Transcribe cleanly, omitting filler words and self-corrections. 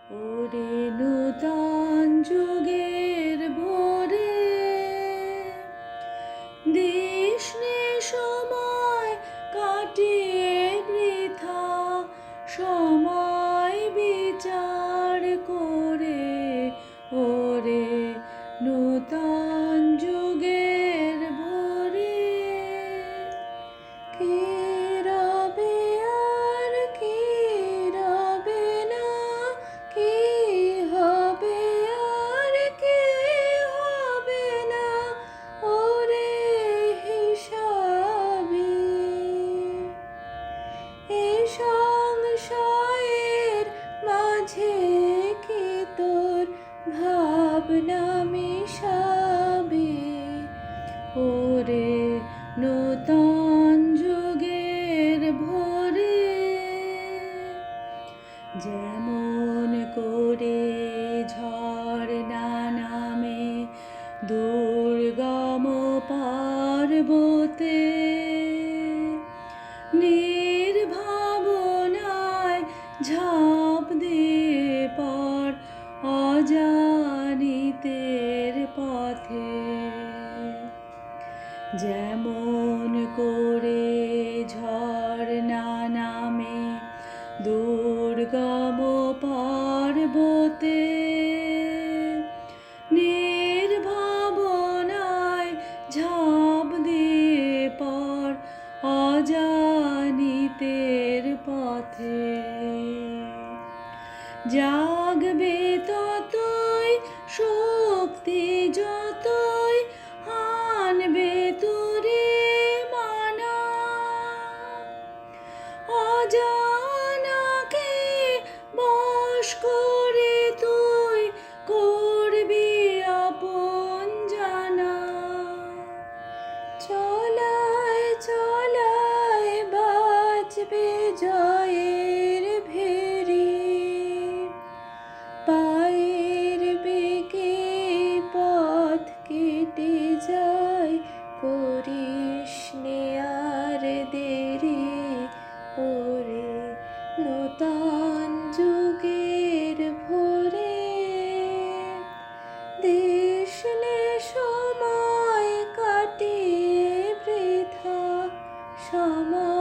ওরে নূতন যুগের ভোরে দিস নে সময় কাটিয়ে বৃথা, সময় বিচার করে। ওরে নূতন যুগের ভোরে কে রবে আর কে রবে না, কে হবে আর কে হবে না, ওরে হিসাবি। এই সংশয়ের মাঝে কি তোর ভাবনা মিশাবে? ওরে নূতন যুগের ভোরে যেমন করে ঝর্ণা নামে দুর্গম পর্বতে, নির্ভাবনায় ঝাঁপ দিয়ে পর অজানিতের পথে। যেমন করে ঝর্ণা নামে দুর্গম পর্বতে, নির্ভাবনায় ঝাঁপ দিয়ে পর অজানিতের পথে। জাগবে ততই শক্তি যতই হানবে তোরে মানা, অজানাকে বশ করে তুই করবি আপন জানা। চলায় চলায় বাজবে জয়ের ভেরি, পায়ের বেগে পথ কেটে যায়, করিস নে আর দেরি। ওরে নূতন যুগের ভোরে দিস নে সময় কাটিয়ে বৃথা, সময়